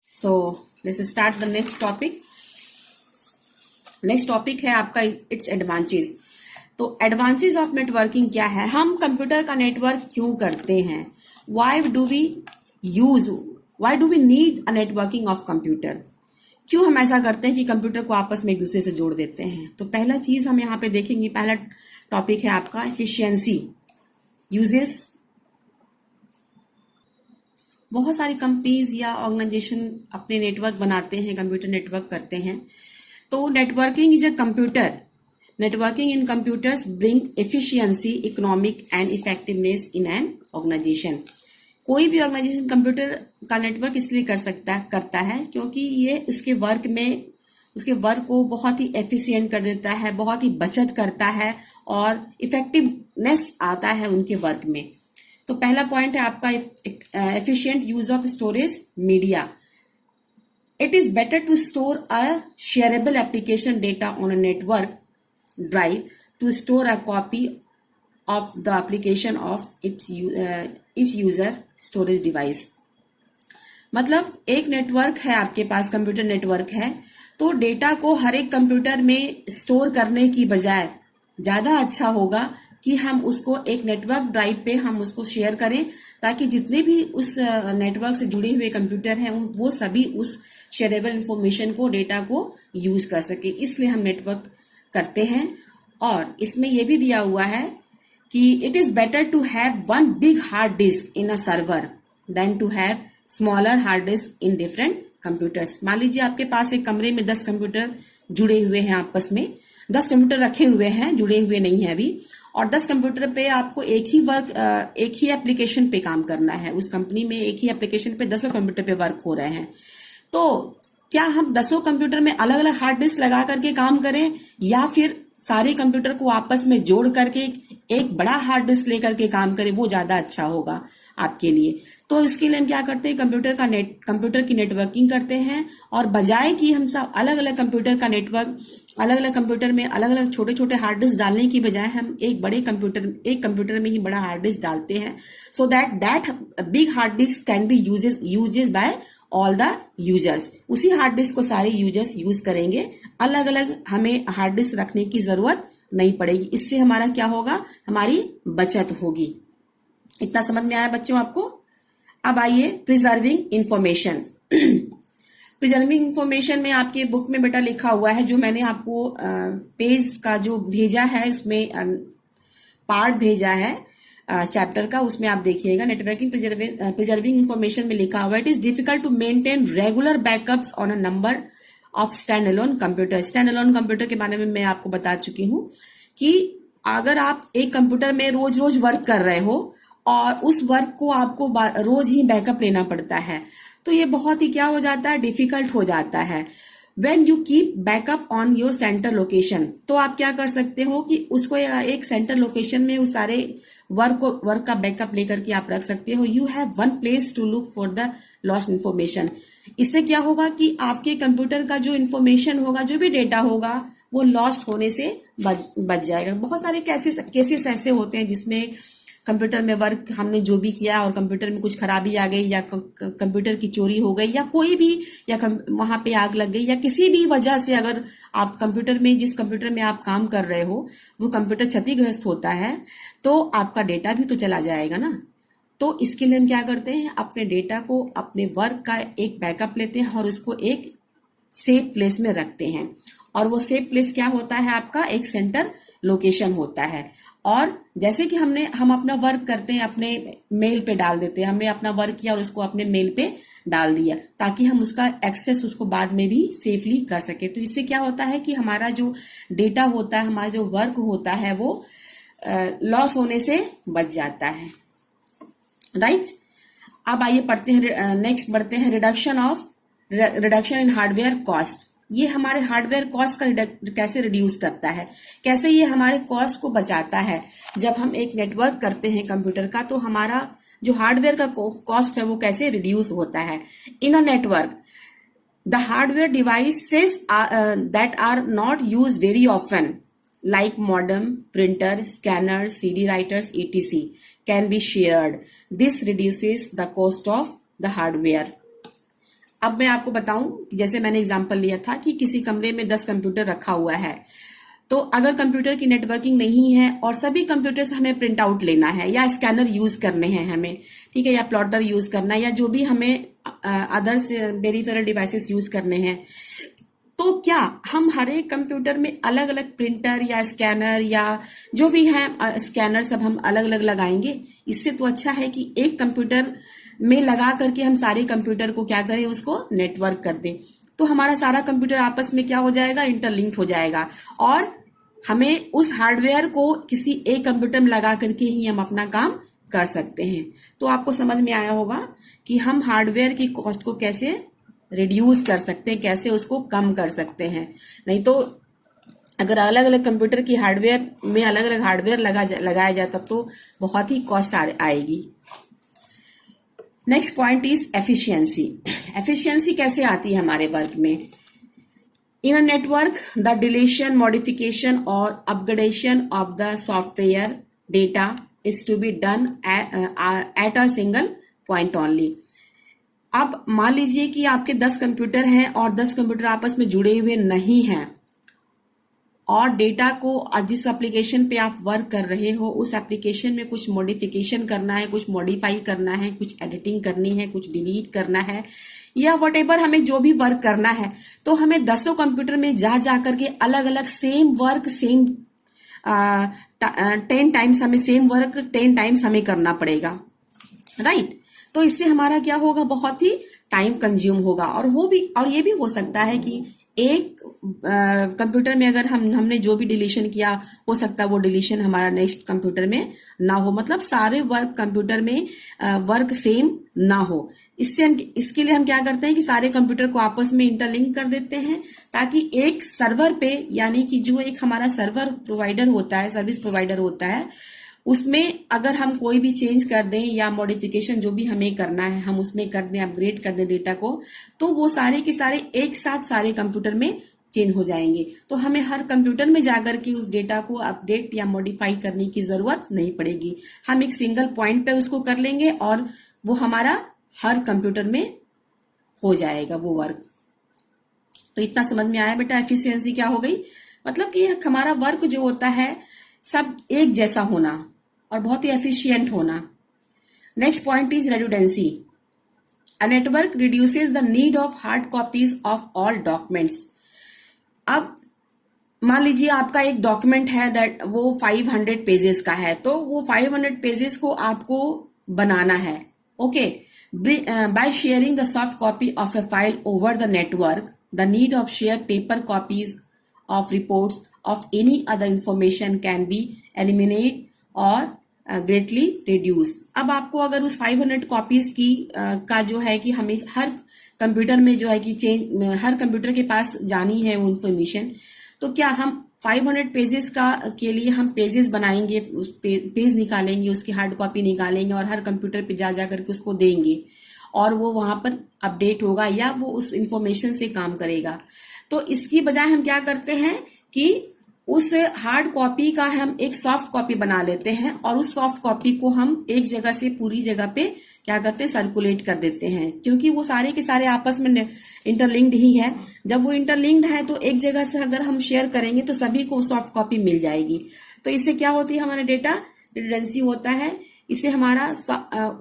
So let's start the next topic. Next topic है आपका its advantage. तो advantage of networking क्या है, हम कंप्यूटर का नेटवर्क क्यों करते हैं, why do we need a networking of computer, क्यों हम ऐसा करते हैं कि कंप्यूटर को आपस में एक दूसरे से जोड़ देते हैं। तो पहला चीज हम यहाँ पे देखेंगे, पहला टॉपिक है आपका एफिशिएंसी यूजेस। बहुत सारी कंपनीज या ऑर्गेनाइजेशन अपने नेटवर्क बनाते हैं, कंप्यूटर नेटवर्क करते हैं। तो networking is a computer, networking in computers bring efficiency, economic and effectiveness in an organization. कोई भी ऑर्गेनाइजेशन कंप्यूटर का नेटवर्क इसलिए करता है क्योंकि ये उसके वर्क को बहुत ही एफिशिएंट कर देता है, बहुत ही बचत करता है और इफेक्टिवनेस आता है उनके वर्क में। तो पहला पॉइंट है आपका efficient use of storage media. It is better to store a shareable application data on a network drive to store a copy of the application of each user storage device. मतलब एक network है आपके पास, computer network है, तो data को हर एक computer में store करने की बजाय ज्यादा अच्छा होगा कि हम उसको एक नेटवर्क ड्राइव पे हम उसको शेयर करें, ताकि जितने भी उस नेटवर्क से जुड़े हुए कंप्यूटर हैं वो सभी उस शेयरेबल इंफॉर्मेशन को, डेटा को यूज कर सके। इसलिए हम नेटवर्क करते हैं। और इसमें यह भी दिया हुआ है कि it is better to have one big hard disk in a server than to have smaller hard disk in different computers. मान लीजिए आपके पास एक कमरे में 10 कंप्यूटर जुड़े हुए हैं, आपस में 10 कंप्यूटर रखे हुए हैं, जुड़े हुए नहीं है अभी, और 10 कंप्यूटर पे आपको एक ही एप्लीकेशन पे काम करना है। उस कंपनी में एक ही एप्लीकेशन पे 10 कंप्यूटर पे वर्क हो रहे हैं। तो क्या हम 10 कंप्यूटर में अलग अलग हार्ड डिस्क लगा करके काम करें, या फिर सारे कंप्यूटर को आपस में जोड़ करके एक बड़ा हार्ड डिस्क लेकर के काम करें, वो ज्यादा अच्छा होगा आपके लिए। तो इसके लिए हम क्या करते हैं, कंप्यूटर की नेटवर्किंग करते हैं, और बजाय कि हम सब अलग अलग कंप्यूटर का नेटवर्क, अलग अलग कंप्यूटर में अलग अलग छोटे छोटे हार्ड डिस्क डालने की बजाय हम एक कंप्यूटर में ही बड़ा हार्ड डिस्क डालते हैं, so that big hard disk can be uses by all the users. उसी हार्ड डिस्क को सारे यूजर्स यूज करेंगे, अलग अलग हमें हार्ड डिस्क रखने की जरूरत नहीं पड़ेगी। इससे हमारा क्या होगा, हमारी बचत होगी। इतना समझ में आया बच्चों आपको? अब आइए प्रिजर्विंग इंफॉर्मेशन। प्रिजर्विंग इंफॉर्मेशन में आपके बुक में बेटा लिखा हुआ है, जो मैंने आपको पेज का जो भेजा है उसमें पार्ट भेजा है चैप्टर का, उसमें आप देखिएगा। नेटवर्किंग प्रिजर्विंग इंफॉर्मेशन में लिखा हुआ है, it is difficult to maintain regular backups on a number of stand alone computer. Stand alone computer के बारे में मैं आपको बता चुकी हूं कि अगर आप एक कंप्यूटर में रोज रोज वर्क कर रहे हो और उस वर्क को आपको रोज ही बैकअप लेना पड़ता है, तो ये बहुत ही क्या हो जाता है, डिफिकल्ट हो जाता है। When you keep backup on your center location, तो आप क्या कर सकते हो कि उसको एक सेंटर लोकेशन में उस सारे वर्क का बैकअप लेकर के आप रख सकते हो। You have one place to look for the lost information. इससे क्या होगा कि आपके कंप्यूटर का जो इन्फॉर्मेशन होगा, जो भी डेटा होगा, वो लॉस्ट होने से बच जाएगा। बहुत सारे केसेस ऐसे होते हैं जिसमें कंप्यूटर में वर्क हमने जो भी किया और कंप्यूटर में कुछ खराबी आ गई, या कंप्यूटर की चोरी हो गई, या कोई भी, या वहां पे आग लग गई, या किसी भी वजह से अगर आप कंप्यूटर में, जिस कंप्यूटर में आप काम कर रहे हो, वो कंप्यूटर क्षतिग्रस्त होता है, तो आपका डेटा भी तो चला जाएगा ना। तो इसके लिए हम क्या करते हैं, अपने डेटा को, अपने वर्क का एक बैकअप लेते हैं और उसको एक सेफ प्लेस में रखते हैं। और वो सेफ प्लेस क्या होता है, आपका एक सेंटर लोकेशन होता है। और जैसे कि हम अपना वर्क करते हैं, अपने मेल पे डाल देते हैं, हमने अपना वर्क किया और उसको अपने मेल पे डाल दिया, ताकि हम उसका एक्सेस उसको बाद में भी सेफली कर सके। तो इससे क्या होता है कि हमारा जो डेटा होता है, हमारा जो वर्क होता है, वो लॉस होने से बच जाता है। राइट। अब आइए पढ़ते हैं, नेक्स्ट बढ़ते हैं, रिडक्शन इन हार्डवेयर कॉस्ट। ये हमारे हार्डवेयर कॉस्ट का कैसे रिड्यूस करता है, कैसे ये हमारे कॉस्ट को बचाता है। जब हम एक नेटवर्क करते हैं कंप्यूटर का, तो हमारा जो हार्डवेयर का कॉस्ट है वो कैसे रिड्यूस होता है। In a network the hardware devices that are not used very often like modem, printer, scanner, CD writers etc can be shared. This reduces the cost of the hardware. अब मैं आपको बताऊं, जैसे मैंने एग्जांपल लिया था कि किसी कमरे में 10 कंप्यूटर रखा हुआ है, तो अगर कंप्यूटर की नेटवर्किंग नहीं है और सभी कंप्यूटर से हमें प्रिंट आउट लेना है या स्कैनर यूज करने हैं हमें, ठीक है, या प्लॉटर यूज करना है या जो भी हमें अदर पेरिफेरल डिवाइसेस यूज करने हैं, तो क्या हम हर एक कंप्यूटर में अलग अलग प्रिंटर या स्कैनर या जो भी है स्कैनर सब हम अलग अलग लगाएंगे? इससे तो अच्छा है कि एक कंप्यूटर में लगा करके हम सारे कंप्यूटर को क्या करें, उसको नेटवर्क कर दें। तो हमारा सारा कंप्यूटर आपस में क्या हो जाएगा, इंटरलिंक हो जाएगा, और हमें उस हार्डवेयर को किसी एक कंप्यूटर में लगा करके ही हम अपना काम कर सकते हैं। तो आपको समझ में आया होगा कि हम हार्डवेयर की कॉस्ट को कैसे रिड्यूस कर सकते हैं, कैसे उसको कम कर सकते हैं। नहीं तो अगर अलग अलग कंप्यूटर की हार्डवेयर में अलग अलग हार्डवेयर लगाया जाए तब तो बहुत ही कॉस्ट आएगी। Next point is efficiency. Efficiency कैसे आती है हमारे वर्क में? In a network the deletion, modification और upgradation of the software data is to be done at a single point only. अब मान लीजिए कि आपके 10 कंप्यूटर हैं और 10 कंप्यूटर आपस में जुड़े हुए नहीं हैं, और डेटा को जिस एप्लीकेशन पे आप वर्क कर रहे हो उस एप्लीकेशन में कुछ मॉडिफिकेशन करना है, कुछ मॉडिफाई करना है, कुछ एडिटिंग करनी है, कुछ डिलीट करना है, या व्हाटएवर हमें जो भी वर्क करना है, तो हमें 10 कंप्यूटर में जा करके अलग अलग सेम वर्क 10 टाइम्स हमें सेम वर्क 10 टाइम्स हमें करना पड़ेगा, राइट। तो इससे हमारा क्या होगा, बहुत ही टाइम कंज्यूम होगा। और ये भी हो सकता है कि एक कंप्यूटर में अगर हमने जो भी डिलीशन किया, हो सकता है वो डिलीशन हमारा नेक्स्ट कंप्यूटर में ना हो, मतलब सारे वर्क कंप्यूटर में वर्क सेम ना हो। इसके लिए हम क्या करते हैं कि सारे कंप्यूटर को आपस में इंटरलिंक कर देते हैं, ताकि एक सर्वर पे, यानी कि जो एक हमारा सर्वर प्रोवाइडर होता है, सर्विस प्रोवाइडर होता है, उसमें अगर हम कोई भी चेंज कर दें या मॉडिफिकेशन जो भी हमें करना है हम उसमें कर दें, अपग्रेड कर दें डेटा को, तो वो सारे के सारे एक साथ सारे कंप्यूटर में चेंज हो जाएंगे। तो हमें हर कंप्यूटर में जाकर के उस डेटा को अपडेट या मॉडिफाई करने की जरूरत नहीं पड़ेगी। हम एक सिंगल पॉइंट पे उसको कर लेंगे और वो हमारा हर कंप्यूटर में हो जाएगा वो वर्क। तो इतना समझ में आया बेटा, एफिशिएंसी क्या हो गई? मतलब कि हमारा वर्क जो होता है सब एक जैसा होना और बहुत ही एफिशिएंट होना। Next point is redundancy. A network reduces the need of hard copies of all documents. अब मान लीजिए आपका एक डॉक्यूमेंट है दैट वो 500 पेजेस का है, तो वो 500 पेजेस को आपको बनाना है, okay. By sharing the soft copy of A file over the network, the need of share paper copies of reports of any other information can be eliminated or greatly reduced। अब आपको अगर उस 500 copies की का जो है कि हमें हर कंप्यूटर में जो है कि हर कंप्यूटर के पास जानी है वो इंफॉर्मेशन, तो क्या हम 500 पेजेस के लिए हम पेजेस बनाएंगे, उस पेज निकालेंगे, उसकी हार्ड कॉपी निकालेंगे और हर कंप्यूटर पे जा करके उसको देंगे और वो वहां पर अपडेट होगा या वो उस इंफॉर्मेशन से काम करेगा? तो इसकी बजाय हम क्या करते हैं कि उस हार्ड कॉपी का हम एक सॉफ्ट कॉपी बना लेते हैं और उस सॉफ्ट कॉपी को हम एक जगह से पूरी जगह पे क्या करते हैं, सर्कुलेट कर देते हैं, क्योंकि वो सारे के सारे आपस में इंटरलिंक्ड ही है। जब वो इंटरलिंक्ड है तो एक जगह से अगर हम शेयर करेंगे तो सभी को सॉफ्ट कॉपी मिल जाएगी। तो इससे क्या होती है, हमारा डेटा रिडंडेंसी होता है। इससे हमारा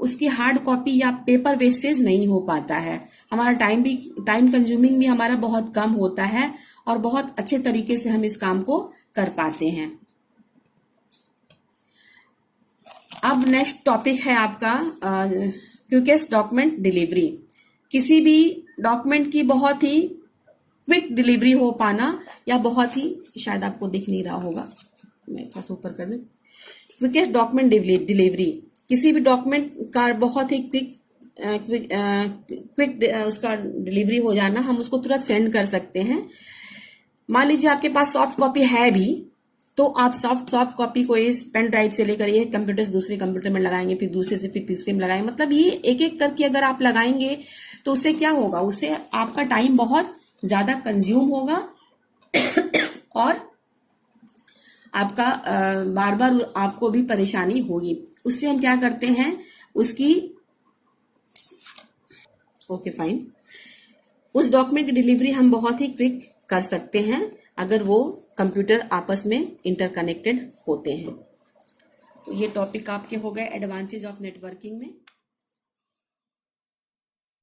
उसकी हार्ड कॉपी या पेपर वेस्टेज नहीं हो पाता है। हमारा टाइम कंज्यूमिंग भी हमारा बहुत कम होता है और बहुत अच्छे तरीके से हम इस काम को कर पाते हैं। अब नेक्स्ट टॉपिक है आपका क्विकेस्ट डॉक्यूमेंट डिलीवरी। किसी भी डॉक्यूमेंट की बहुत ही क्विक डिलीवरी हो पाना, या बहुत ही, शायद आपको दिख नहीं रहा होगा, मैं थोड़ा ऊपर कर दूं, क्विकेस्ट डॉक्यूमेंट डिलीवरी। किसी भी डॉक्यूमेंट का बहुत ही क्विक उसका डिलीवरी हो जाना, हम उसको तुरंत सेंड कर सकते हैं। मान लीजिए आपके पास सॉफ्ट कॉपी है भी, तो आप सॉफ्ट कॉपी को इस पेन ड्राइव से लेकर ये कंप्यूटर से दूसरे कंप्यूटर में लगाएंगे, फिर दूसरे से फिर तीसरे में लगाएंगे, मतलब ये एक एक करके अगर आप लगाएंगे तो उससे क्या होगा, उससे आपका टाइम बहुत ज्यादा कंज्यूम होगा और आपका बार बार आपको भी परेशानी होगी। उससे हम क्या करते हैं, उसकी ओके फाइन, उस डॉक्यूमेंट की डिलीवरी हम बहुत ही क्विक कर सकते हैं अगर वो कंप्यूटर आपस में इंटरकनेक्टेड होते हैं। तो ये टॉपिक आपके हो गए एडवांटेज ऑफ नेटवर्किंग में।